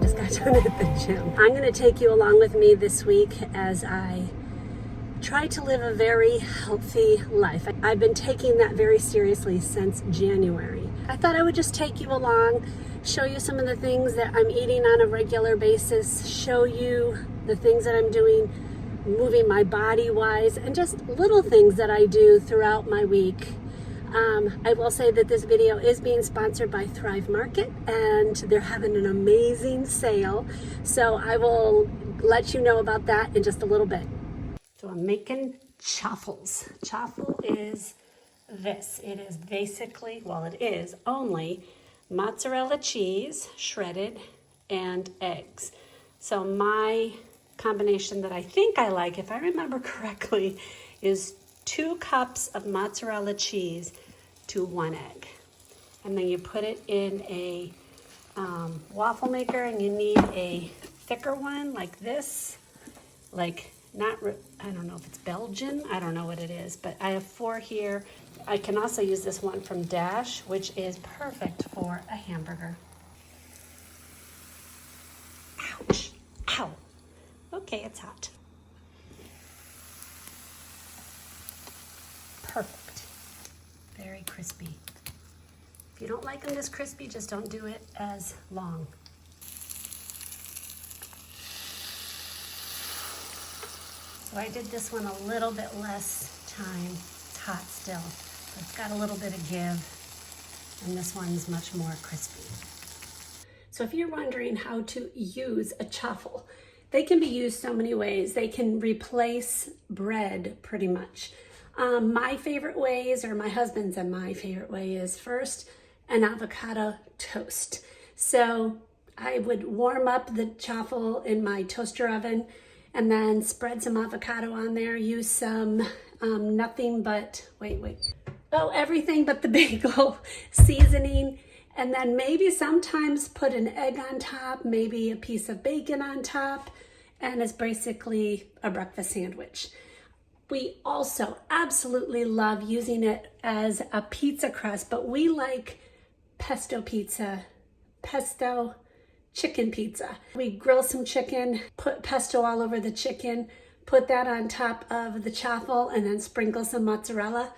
just got done at the gym. I'm going to take you along with me this week as I try to live a very healthy life. I've been taking that very seriously since January. I thought I would just take you along, show you some of the things that I'm eating on a regular basis, show you the things that I'm doing, moving my body wise, and just little things that I do throughout my week. I will say that this video is being sponsored by Thrive Market, and they're having an amazing sale. So I will let you know about that in just a little bit. So I'm making chaffles. Chaffle is this. It is basically, well, it is only mozzarella cheese, shredded, and eggs. So my combination that I think I like, if I remember correctly, is 2 cups of mozzarella cheese to 1 egg. And then you put it in a waffle maker, and you need a thicker one like this, like I don't know if it's Belgian, I don't know what it is, but I have 4 here. I can also use this one from Dash, which is perfect for a hamburger. Ouch, ow. Okay, it's hot. Perfect, very crispy. If you don't like them this crispy, just don't do it as long. So I did this one a little bit less time. It's hot still, but it's got a little bit of give, and this one's much more crispy. So if you're wondering how to use a chaffle, they can be used so many ways. They can replace bread pretty much. My favorite ways, or my husband's and my favorite way, is first an avocado toast. So I would warm up the chaffle in my toaster oven and then spread some avocado on there, use some everything but the bagel seasoning, and then maybe sometimes put an egg on top, maybe a piece of bacon on top, and it's basically a breakfast sandwich. We also absolutely love using it as a pizza crust, but we like pesto chicken pizza. We grill some chicken, put pesto all over the chicken, put that on top of the chaffle, and then sprinkle some mozzarella,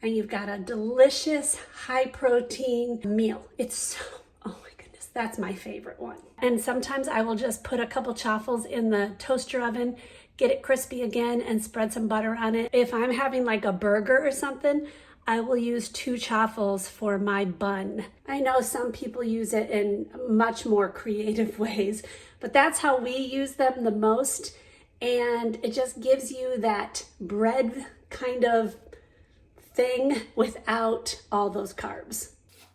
and you've got a delicious high protein meal. It's so, oh my goodness, that's my favorite one. And sometimes I will just put a couple chaffles in the toaster oven, get it crispy again, and spread some butter on it. If I'm having like a burger or something, I will use 2 chaffles for my bun. I know some people use it in much more creative ways, but that's how we use them the most. And it just gives you that bread kind of thing without all those carbs.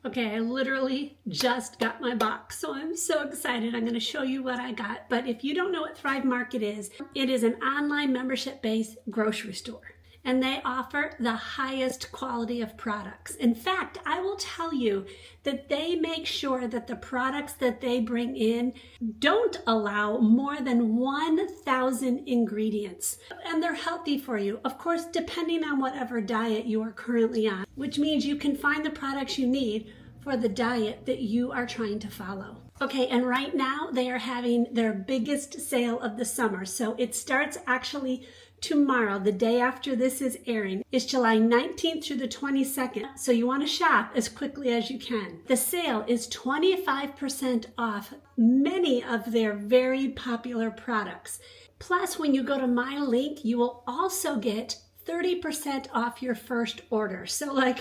Okay, I literally just got my box, so I'm so excited. I'm going to show you what I got. But if you don't know what Thrive Market is, it is an online membership-based grocery store, and they offer the highest quality of products. In fact, I will tell you that they make sure that the products that they bring in don't allow more than 1,000 ingredients. And they're healthy for you, of course, depending on whatever diet you are currently on, which means you can find the products you need for the diet that you are trying to follow. Okay, and right now they are having their biggest sale of the summer. So it starts actually tomorrow, the day after this is airing. It's July 19th through the 22nd. So you want to shop as quickly as you can. The sale is 25% off many of their very popular products. Plus, when you go to my link, you will also get 30% off your first order. So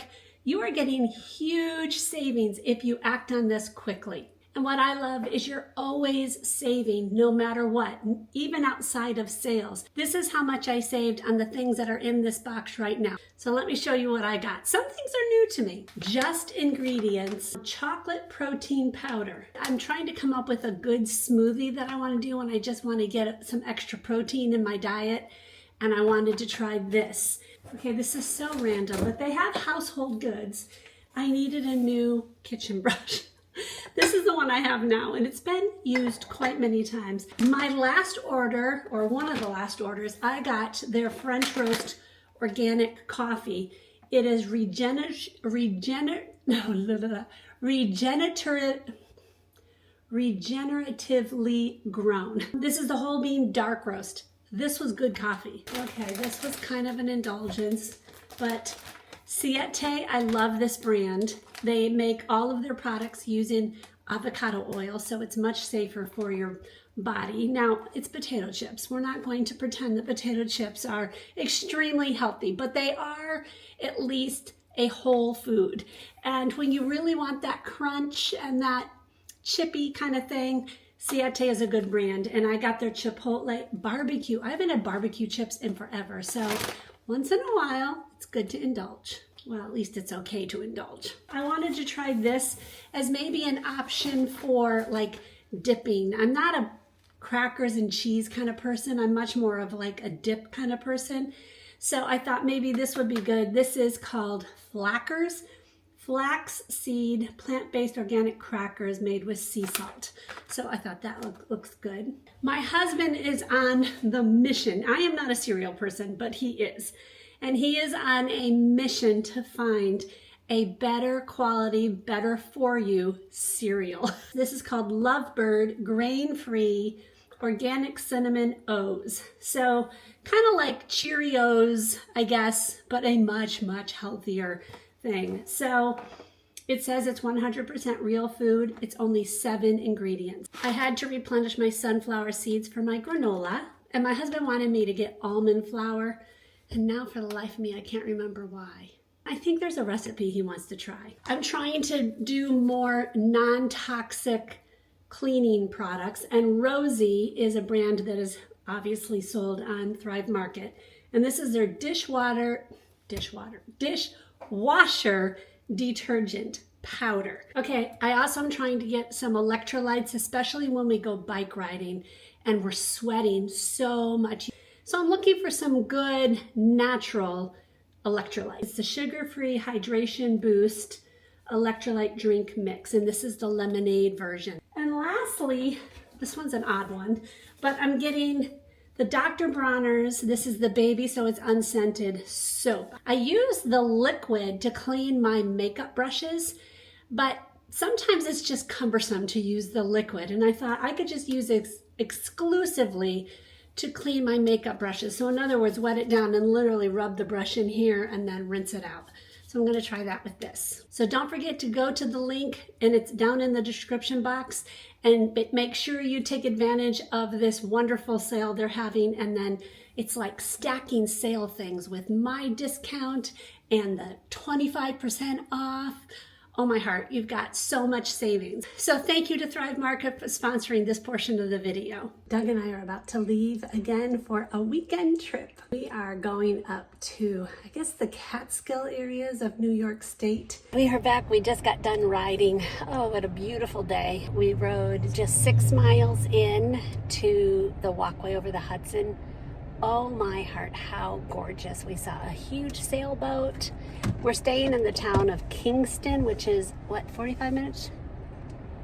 you are getting huge savings if you act on this quickly. And what I love is you're always saving no matter what, even outside of sales. This is how much I saved on the things that are in this box right now. So let me show you what I got. Some things are new to me. Just ingredients, chocolate protein powder. I'm trying to come up with a good smoothie that I want to do, and I just want to get some extra protein in my diet. And I wanted to try this. Okay, this is so random, but they have household goods. I needed a new kitchen brush. This is the one I have now, and it's been used quite many times. My last order, or one of the last orders, I got their French roast organic coffee. It is regenerative regeneratively grown. This is the whole bean dark roast. This was good coffee. Okay, this was kind of an indulgence, but Siete, I love this brand. They make all of their products using avocado oil, so it's much safer for your body. Now, it's potato chips. We're not going to pretend that potato chips are extremely healthy, but they are at least a whole food. And when you really want that crunch and that chippy kind of thing, Siete is a good brand. And I got their Chipotle barbecue. I haven't had barbecue chips in forever, so once in a while, it's good to indulge. Well, at least it's okay to indulge. I wanted to try this as maybe an option for like dipping. I'm not a crackers and cheese kind of person. I'm much more of like a dip kind of person. So I thought maybe this would be good. This is called Flackers. Flax seed, plant-based organic crackers made with sea salt. So I thought that looks good. My husband is on the mission. I am not a cereal person, but he is. And he is on a mission to find a better quality, better for you cereal. This is called Lovebird grain-free organic cinnamon O's. So kind of like Cheerios, I guess, but a much, much healthier thing. So it says it's 100% real food. It's only 7 ingredients. I had to replenish my sunflower seeds for my granola, and my husband wanted me to get almond flour, and now for the life of me, I can't remember why. I think there's a recipe he wants to try. I'm trying to do more non-toxic cleaning products, and Rosie is a brand that is obviously sold on Thrive Market, and this is their dishwasher detergent powder. Okay, I also am trying to get some electrolytes, especially when we go bike riding and we're sweating so much. So I'm looking for some good natural electrolytes. It's the sugar-free hydration boost electrolyte drink mix, and this is the lemonade version. And lastly, this one's an odd one, but I'm getting the Dr. Bronner's, this is the baby, so it's unscented soap. I use the liquid to clean my makeup brushes, but sometimes it's just cumbersome to use the liquid, and I thought I could just use it exclusively to clean my makeup brushes. So in other words, wet it down and literally rub the brush in here and then rinse it out. So I'm gonna try that with this. So don't forget to go to the link, and it's down in the description box, and make sure you take advantage of this wonderful sale they're having. And then it's like stacking sale things with my discount and the 25% off. Oh my heart, you've got so much savings. So thank you to Thrive Market for sponsoring this portion of the video. Doug and I are about to leave again for a weekend trip. We are going up to, I guess, the Catskill areas of New York State. We are back. We just got done riding. Oh, what a beautiful day. We rode just 6 miles in to the walkway over the Hudson. Oh my heart, how gorgeous. We saw a huge sailboat. We're staying in the town of Kingston, which is, what, 45 minutes?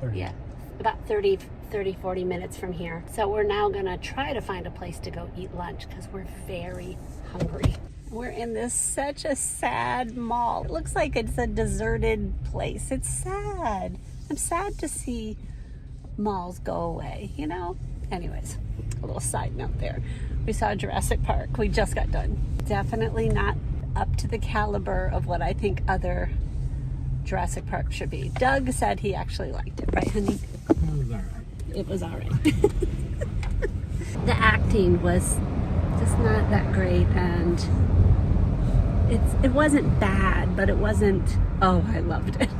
30. Yeah, about 30, 40 minutes from here. So we're now gonna try to find a place to go eat lunch because we're very hungry. We're in this such a sad mall. It looks like it's a deserted place. It's sad. I'm sad to see malls go away, you know? Anyways, a little side note there. We saw Jurassic Park. We just got done. Definitely not up to the caliber of what I think other Jurassic Park should be. Doug said he actually liked it, right, honey? It was all right. The acting was just not that great, and it wasn't bad, but it wasn't, oh, I loved it.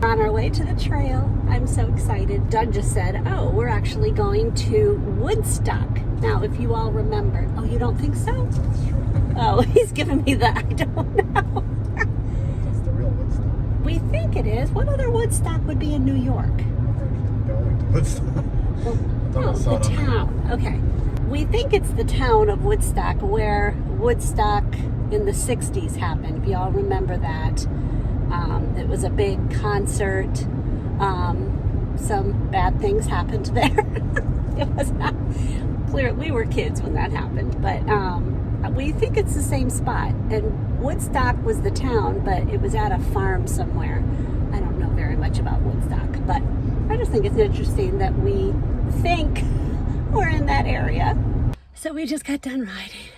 On our way to the trail, I'm so excited. Doug just said, oh, we're actually going to Woodstock. Now, if you all remember, oh, you don't think so? Oh, he's giving me the, I don't know. That's the real Woodstock. We think it is. What other Woodstock would be in New York? Going to Woodstock. Oh, the town. Okay. We think it's the town of Woodstock, where Woodstock in the 60s happened. If you all remember that. It was a big concert. Some bad things happened there. It was not clear. We were kids when that happened, but we think it's the same spot. And Woodstock was the town, but it was at a farm somewhere. I don't know very much about Woodstock, but I just think it's interesting that we think we're in that area. So we just got done riding.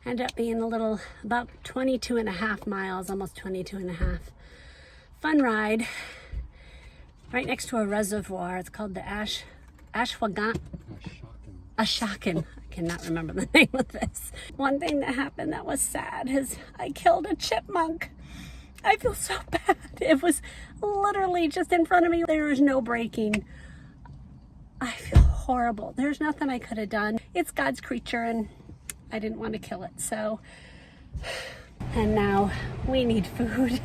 Ended up being a little, about 22 and a half miles, almost 22 and a half. Fun ride. Right next to a reservoir. It's called the Ashwaubenon. Ashokan. I cannot remember the name of this. One thing that happened that was sad is I killed a chipmunk. I feel so bad. It was literally just in front of me. There was no braking. I feel horrible. There's nothing I could have done. It's God's creature and I didn't want to kill it. So, and now we need food.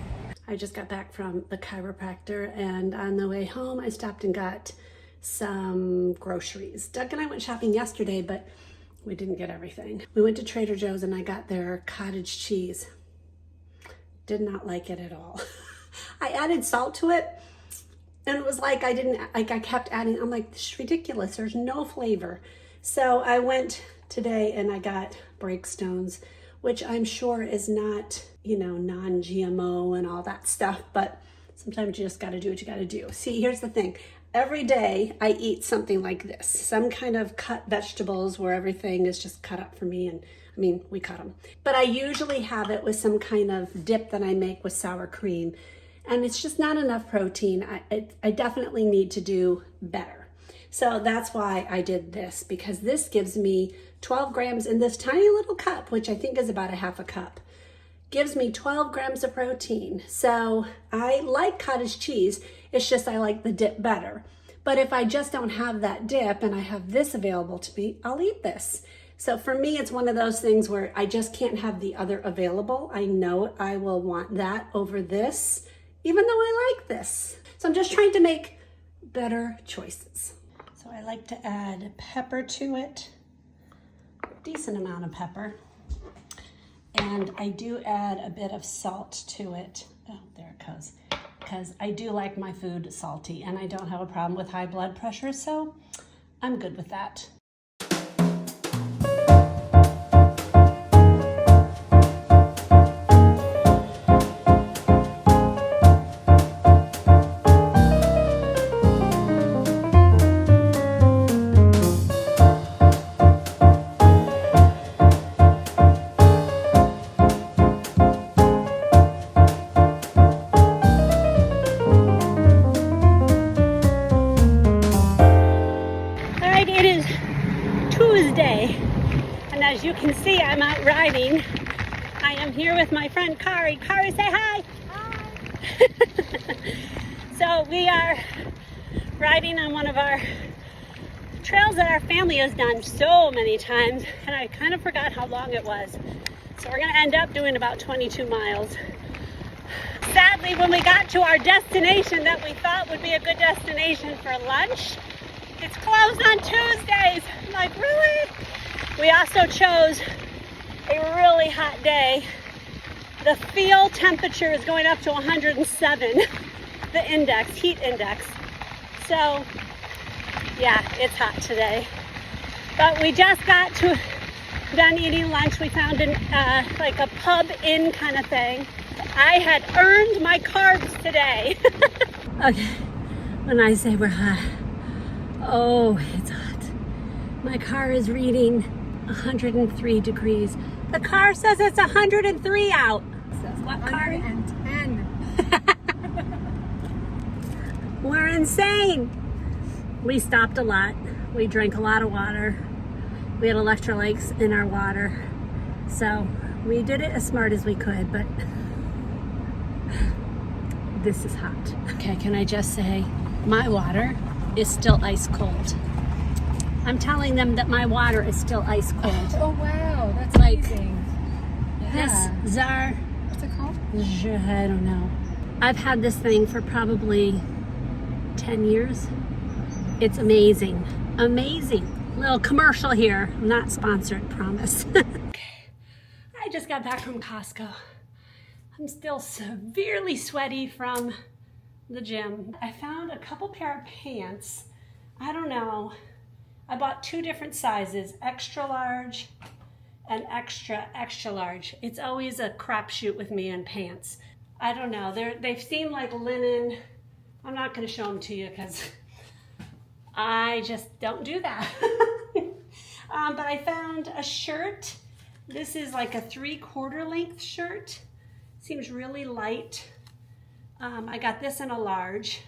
I just got back from the chiropractor and on the way home, I stopped and got some groceries. Doug and I went shopping yesterday, but we didn't get everything. We went to Trader Joe's and I got their cottage cheese. Did not like it at all. I added salt to it and it was like I kept adding, I'm like, this is ridiculous. There's no flavor. So I went today and I got Breakstones, which I'm sure is not, non-GMO and all that stuff, but sometimes you just got to do what you got to do. See, here's the thing. Every day I eat something like this, some kind of cut vegetables where everything is just cut up for me. And I mean, we cut them, but I usually have it with some kind of dip that I make with sour cream. And it's just not enough protein. I definitely need to do better. So that's why I did this, because this gives me 12 grams in this tiny little cup, which I think is about a half a cup. Gives me 12 grams of protein. So I like cottage cheese. It's just I like the dip better. But if I just don't have that dip and I have this available to me, I'll eat this. So for me, it's one of those things where I just can't have the other available. I know I will want that over this, even though I like this. So I'm just trying to make better choices. So I like to add pepper to it, decent amount of pepper. And I do add a bit of salt to it. Oh, there it goes. Because I do like my food salty and I don't have a problem with high blood pressure, so I'm good with that. And as you can see, I'm out riding. I am here with my friend Kari. Kari, say hi. Hi. So we are riding on one of our trails that our family has done so many times, and I kind of forgot how long it was. So we're going to end up doing about 22 miles. Sadly, when we got to our destination that we thought would be a good destination for lunch, it's closed on Tuesdays. I'm like, really? We also chose a really hot day. The field temperature is going up to 107, the index, heat index. So, yeah, it's hot today. But we just got done eating lunch. We found like a pub inn kind of thing. I had earned my carbs today. Okay, when I say we're hot, oh, it's hot. My car is reading 103 degrees. The car says it's 103 out. Says what car? 110. We're insane. We stopped a lot. We drank a lot of water. We had electrolytes in our water. So we did it as smart as we could, but this is hot. Okay, can I just say, my water is still ice cold. I'm telling them that my water is still ice cold. Oh wow, that's like amazing. Yeah. This Zar. What's it called? I don't know. I've had this thing for probably 10 years. It's amazing. Amazing. Little commercial here. Not sponsored, promise. Okay. I just got back from Costco. I'm still severely sweaty from the gym. I found a couple pair of pants. I don't know. I bought 2 different sizes, extra large and extra large. It's always a crapshoot with me in pants. I don't know. They seem like linen. I'm not going to show them to you because I just don't do that. But I found a shirt. This is like a 3/4 length shirt. Seems really light. I got this in a large.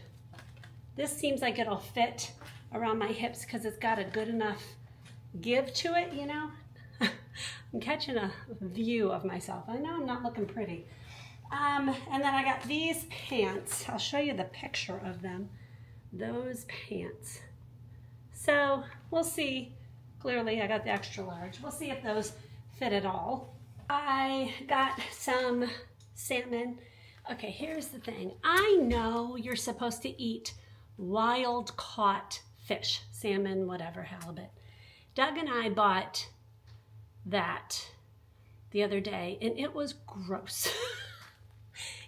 This seems like it'll fit around my hips because it's got a good enough give to it, you know. I'm catching a view of myself. I know I'm not looking pretty. And then I got these pants. I'll show you the picture of them. Those pants. So we'll see. Clearly I got the extra large. We'll see if those fit at all. I got some salmon. Okay, here's the thing. I know you're supposed to eat wild caught fish, salmon, whatever, halibut. Doug and I bought that the other day and it was gross.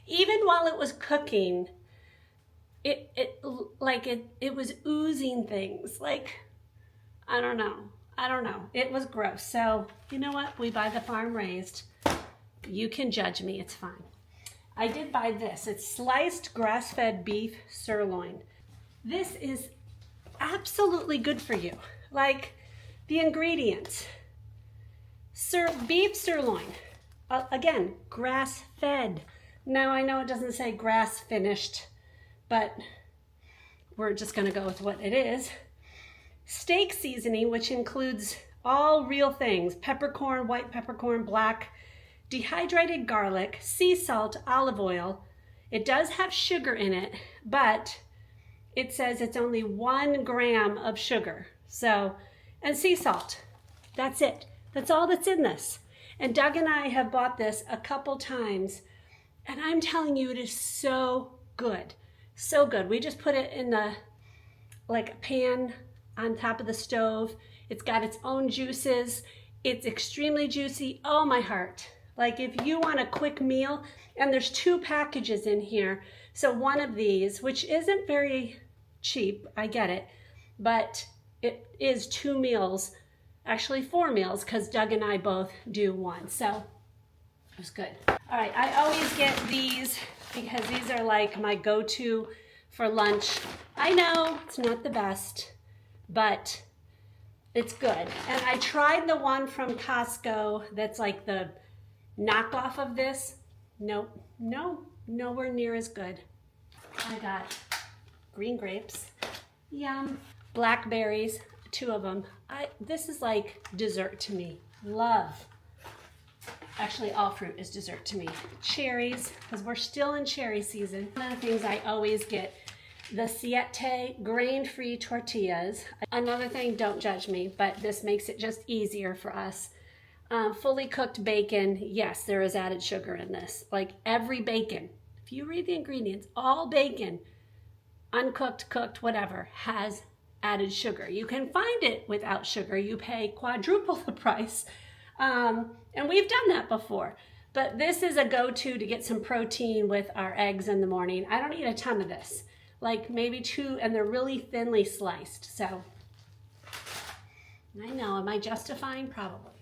Even while it was cooking, it was oozing things. Like, I don't know. It was gross. So, you know what? We buy the farm raised. You can judge me. It's fine. I did buy this. It's sliced grass-fed beef sirloin. This is absolutely good for you. Like, the ingredients. Beef sirloin. Again, grass-fed. Now, I know it doesn't say grass-finished, but we're just going to go with what it is. Steak seasoning, which includes all real things: peppercorn, white peppercorn, black, dehydrated garlic, sea salt, olive oil. It does have sugar in it, but it says it's only 1 gram of sugar. So, and sea salt. That's it. That's all that's in this. And Doug and I have bought this a couple times, and I'm telling you, it is so good. So good. We just put it in the pan on top of the stove. It's got its own juices. It's extremely juicy. Oh, my heart. Like, if you want a quick meal, and there's 2 packages in here. So one of these, which isn't very cheap, I get it, but it is 2 meals, actually 4 meals, because Doug and I both do one. So it was good. All right, I always get these because these are like my go-to for lunch. I know it's not the best, but it's good. And I tried the one from Costco that's like the knockoff of this. Nope, nowhere near as good. I got green grapes, yum. Blackberries, 2 of them. This is like dessert to me. Love. Actually, all fruit is dessert to me. Cherries, because we're still in cherry season. One of the things I always get, the Siete grain-free tortillas. Another thing, don't judge me, but this makes it just easier for us. Fully cooked bacon. Yes, there is added sugar in this. Like every bacon. If you read the ingredients, all bacon, uncooked, cooked, whatever, has added sugar. You can find it without sugar. You pay quadruple the price. And we've done that before. But this is a go-to to get some protein with our eggs in the morning. I don't eat a ton of this. Like maybe 2, and they're really thinly sliced. So, I know, am I justifying? Probably.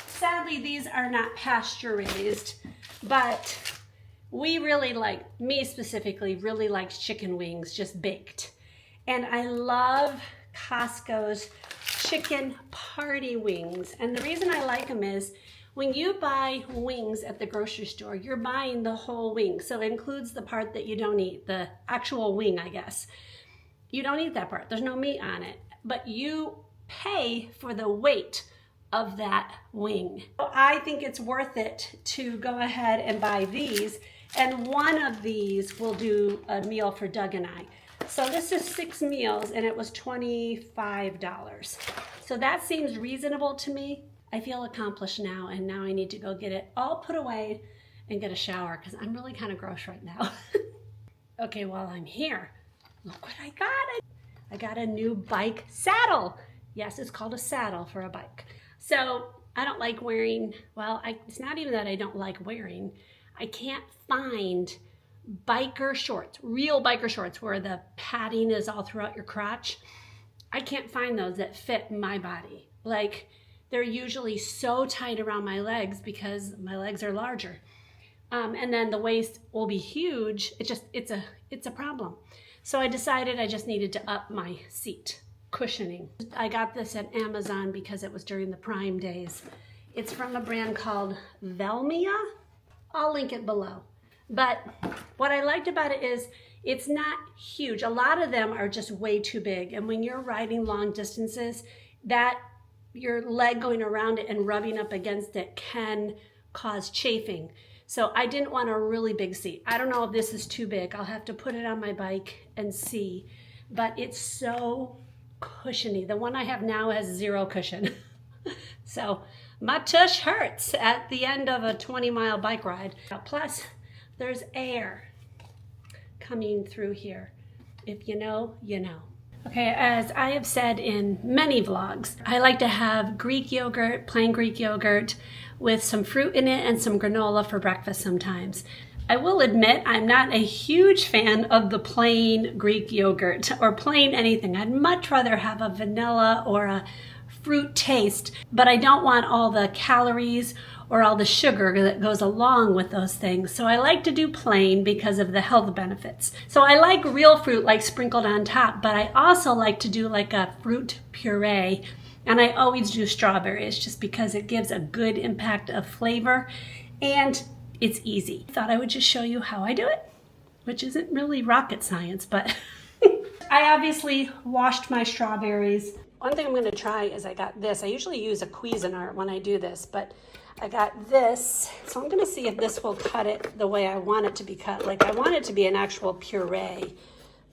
Sadly, these are not pasture raised, but we really like, me specifically, really liked chicken wings just baked. And I love Costco's chicken party wings. And the reason I like them is when you buy wings at the grocery store, you're buying the whole wing. So it includes the part that you don't eat, the actual wing, I guess. You don't eat that part. There's no meat on it. But you pay for the weight of that wing. So I think it's worth it to go ahead and buy these. And one of these will do a meal for Doug and I. So this is 6 meals and it was $25. So that seems reasonable to me. I feel accomplished now, and now I need to go get it all put away and get a shower because I'm really kind of gross right now. Okay, while I'm here, look what I got. I got a new bike saddle. Yes, it's called a saddle for a bike. So I don't like wearing, well, it's not even that I don't like wearing. I can't find biker shorts, real biker shorts where the padding is all throughout your crotch. I can't find those that fit my body. Like, they're usually so tight around my legs because my legs are larger. And then the waist will be huge. It's a problem. So I decided I just needed to up my seat. cushioning. I got this at Amazon because it was during the Prime days. It's from a brand called Velmia. I'll link it below. But what I liked about it is it's not huge. A lot of them are just way too big. And when you're riding long distances, that your leg going around it and rubbing up against it can cause chafing. So I didn't want a really big seat. I don't know if this is too big. I'll have to put it on my bike and see. But it's so cushiony. The one I have now has 0 cushion. So my tush hurts at the end of a 20-mile bike ride. Plus, there's air coming through here. If you know, you know. Okay, as I have said in many vlogs, I like to have Greek yogurt, plain Greek yogurt, with some fruit in it and some granola for breakfast sometimes. I will admit I'm not a huge fan of the plain Greek yogurt or plain anything. I'd much rather have a vanilla or a fruit taste, but I don't want all the calories or all the sugar that goes along with those things. So I like to do plain because of the health benefits. So I like real fruit like sprinkled on top, but I also like to do like a fruit puree. And I always do strawberries just because it gives a good impact of flavor and it's easy. I thought I would just show you how I do it, which isn't really rocket science, but I obviously washed my strawberries. One thing I'm gonna try is I got this. I usually use a Cuisinart when I do this, but I got this. So I'm gonna see if this will cut it the way I want it to be cut. Like I want it to be an actual puree.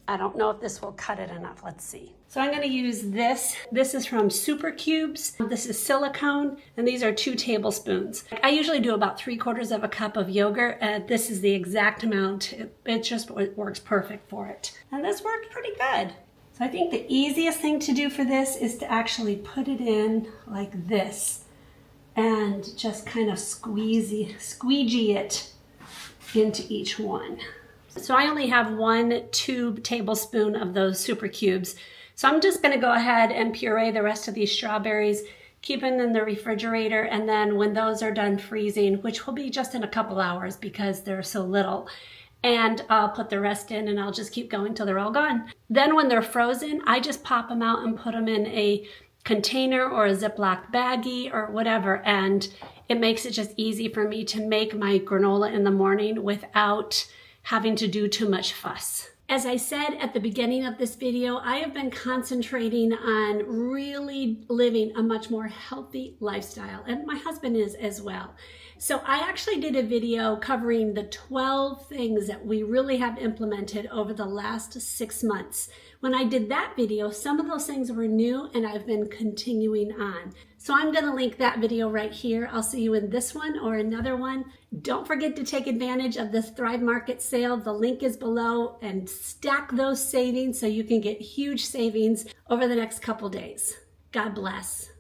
I don't know if this will cut it enough. Let's see. So I'm gonna use this. This is from Super Cubes. This is silicone, and these are 2 tablespoons. I usually do about 3/4 of a cup of yogurt, and this is the exact amount. It just works perfect for it. And this worked pretty good. So I think the easiest thing to do for this is to actually put it in like this and just kind of squeegee it into each one. So I only have 1 tablespoon of those Super Cubes. So I'm just gonna go ahead and puree the rest of these strawberries, keep them in the refrigerator, and then when those are done freezing, which will be just in a couple hours because they're so little, and I'll put the rest in and I'll just keep going till they're all gone. Then when they're frozen, I just pop them out and put them in a container or a Ziploc baggie or whatever, and it makes it just easy for me to make my granola in the morning without having to do too much fuss. As I said at the beginning of this video, I have been concentrating on really living a much more healthy lifestyle, and my husband is as well. So I actually did a video covering the 12 things that we really have implemented over the last 6 months. When I did that video, some of those things were new and I've been continuing on. So I'm gonna link that video right here. I'll see you in this one or another one. Don't forget to take advantage of this Thrive Market sale. The link is below, and stack those savings so you can get huge savings over the next couple days. God bless.